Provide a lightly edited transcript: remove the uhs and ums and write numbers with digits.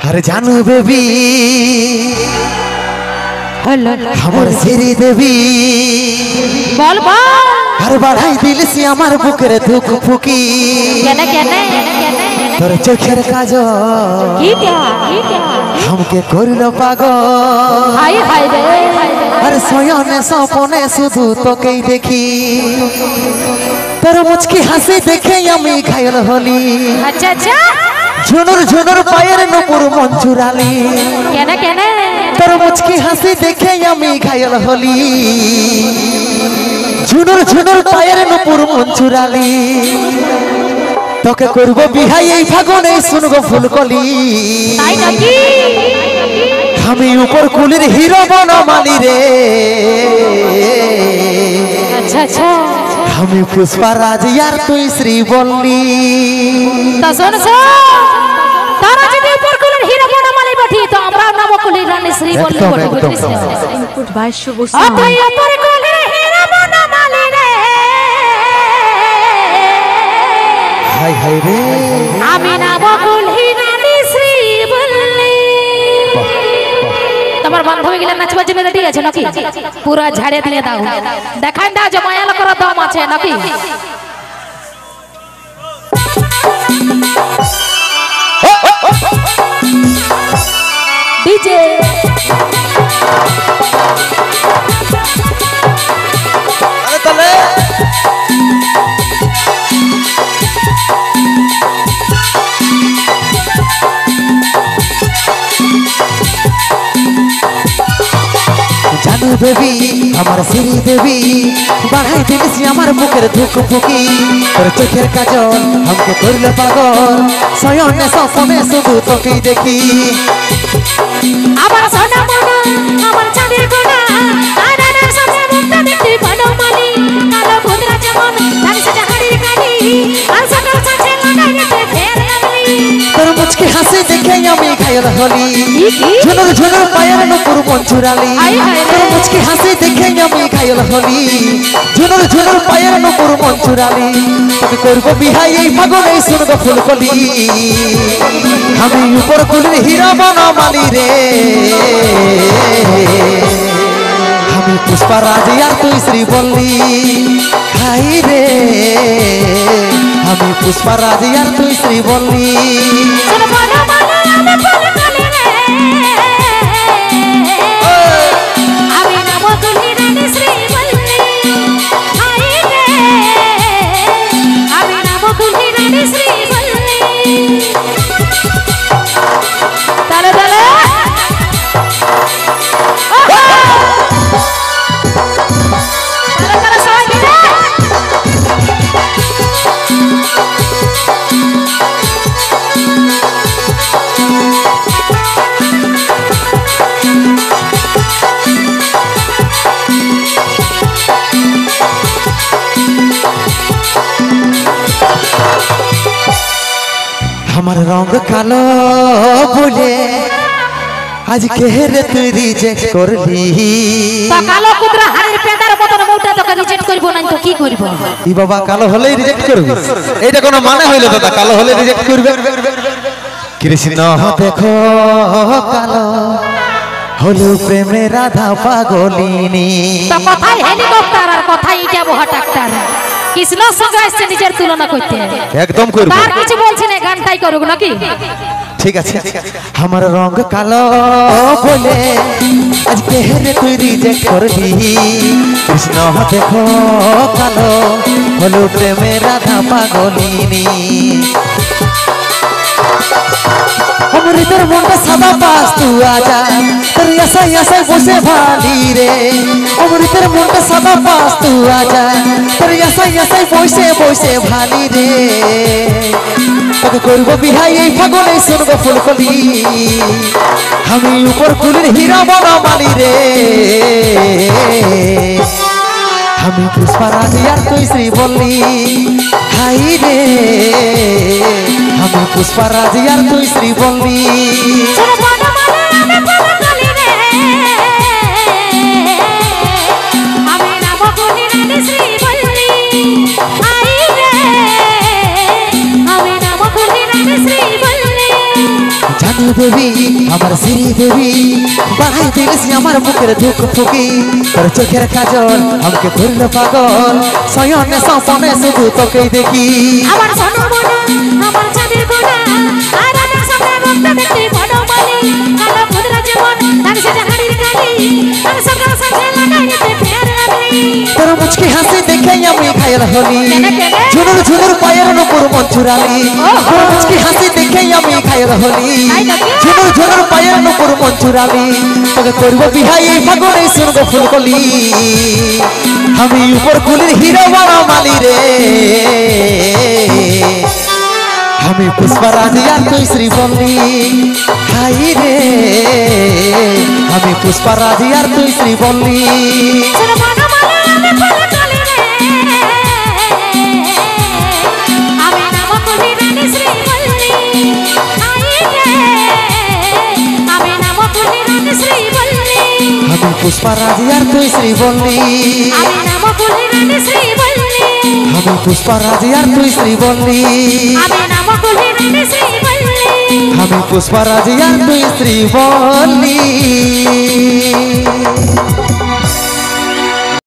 अरे जानू बेबी हमर श्री देवी बोल बोल हर बढ़ाई दिल से हमार बुकर दुख फुकी केने केने तोर चोखेर काजो हमके करलो पागल हाय हाय रे अरे सोयने सपने शुधु तोके देखी तोर मुचकी हासि देखे আমি ঘায়ল হলি अच्छा अच्छा झुनुर झुनुर पायर नुपुर मन चुराली केने केने तोर मुचकी हासि देखे আমি ঘায়ল হলি झुनुर झुनुर पायर नुपुर मन चुराली তোকে করব বিহাই এই ফাগুনে শুনবো ফুলকলি তাই নাকি আমি উপর কুলির হিরো বনমালী রে अच्छा अच्छा আমি পুষ্পারাজ यार তুই শ্রীবল্লী তা শোন শোন তারা যদি উপর কুলের হিরো বনমালী বটি তো আমরা নাম কুলের রানী শ্রী বলি বটি বুঝছিস ইনপুট 2200 বসে অতই উপর কুলের হিরো বনমালী রে হাই হাই রে আমি নাম কুলের রানী শ্রী বলি তোমার বান্ধবী গিলা নাচবার জন্য রেডি আছে নাকি পুরা ঝাড়ে দিয়ে দাও দেখাই দাও যে মায়া লোকের দম আছে নাকি ডিজে আরে তলে जानू बेबी हमार श्री देवी बढ़ाई दिल से हमार बुकेर दुख फुकी तोर चोखेर काजल हमके करलो पागल सयने सपने शुधु তোকে দেখি আমার সোনা মনা আমার চাঁদের কোনা আনার সামনে মুক্তা দেখতে বনমালী কালো ভদ্রা যেমন লাগছে জাহাড়ির কালি আর সকাল সাথে লাগাই গেছে ফের আগলি তোর মুচকি হাসি দেখে আমি ঘায়ল হলি ঝুনুর ঝুনুর পায়ের নুপুর মন চুরালি তোর মুচকি হাসি দেখে আমি ঘায়ল হলি ঝুনুর ঝুনুর পায়ের নুপুর মন চুরালি তোকে করব বিহাই এই ফাগুনে শুনবো ফুলকলি আমি উপর কুলির হীরা বনমালী রে আমি পুষ্পারাজ আর তুই শ্রীবল্লী হাই রে আমি পুষ্পারাজ আর তুই শ্রীবল্লী সোনা বনমালী আমি বনমালী রে আমি নাম কুলের রানী শ্রী বলি হাই রে আমি নাম কুলের রানী শ্রী বলি তালে তালে তালে তালে সবাই মিলে আমার রঙ কালো বলে আজ কেরে তুই রিজেক্ট করলি তা কালো কুতরা হাড়ের পেদার মতন বউটা তোকে রিজেক্ট করব না তো কি করব ই বাবা কালো হলেই রিজেক্ট করবি এইটা কোনো মানে হইলো দাদা কালো হলে রিজেক্ট করবে কৃষ্ণ দেখো কালো হলো প্রেমে রাধা পাগলিনী তো কথাই হেলিকপ্টার আর কথাই যাবো ট্রাক্টর কৃষ্ণর সঙ্গে আসছে নিজের তুলনা করতে একদম করব তার কিছু বলছি না গানটাই করুক নাকি ঠিক আছে আমার রঙ কালো বলে আজ কেরে তুই রিজেক্ট করলি কৃষ্ণ দেখো কালো হলো প্রেমে রাধা পাগলিনী অমৃতের মনটা সাদা পাস তু আজা তোর আশাই আশাই বসে ভালি রে অমৃতের মনটা সাদা পাস তু আজা তোর আশাই আশাই বসে বসে ভালি রে তোকে করবো বিহাই এই ফাগুনে শুনবো ফুলকলি আমি উপর কুলির হীরা বনমালী রে আমি পুষ্পারাজ আর তুই শ্রীবল্লী হাই রে আমি পুষ্পারাজ আর তুই শ্রীবল্লী সোনা বনমালী আমি বনমালী রে আমি নাম কুলের রানী শ্রী বলি হাই রে আমি নাম কুলের রানী শ্রী বলি রানী দেবী আমার শ্রী দেবী বাড়াই দিলিস আমার বুকের দুঃখ ফুকি তোর চোখের কাজল আমাকে করলো পাগল শয়নে স্বপনে শুধু তোকেই দেখি আমার সোনা মোনা আমার চাঁদের গোনা আর রাতের সামনে মুখটা দেখতে বনমালী কালো কুদরা যেমন লাগছে জাহাড়ির কালি আর সকাল সাথে লাগাইতে ফের আমি তোর মুচকি হাসি দেখে আমি ঘায়ল হলি ঝুনুর ঝুনুর পায়ের নুপুর মন চুরালি তোর মুচকি হাসি দেখে আমি ঘায়ল হলি ঝুনুর ঝুনুর পায়ের নুপুর মন চুরালি তোকে করবো বিহাই ফাগুনে শুনবো ফুলকলি আমি উপর কুলির হিরো বনমালী রে আমি পুষ্পারাজ আর তুই শ্রীবল্লী হাই রে আমি পুষ্পারাজ আর তুই শ্রীবল্লী সোনা বনমালী আমি ফুলে কালি রে আমি নাম কলি রানী শ্রীবল্লী আই রে আমি নাম কলি রানী শ্রীবল্লী আমি পুষ্পারাজ আর তুই শ্রীবল্লী আমি নাম কলি রানী শ্রীবল্লী আমি পুষ্পারাজ আর তুই শ্রীবল্লী আমি নাম কলি রানী শ্রীবল্লী আমি পুষ্পারাজ আর তুই শ্রীবল্লী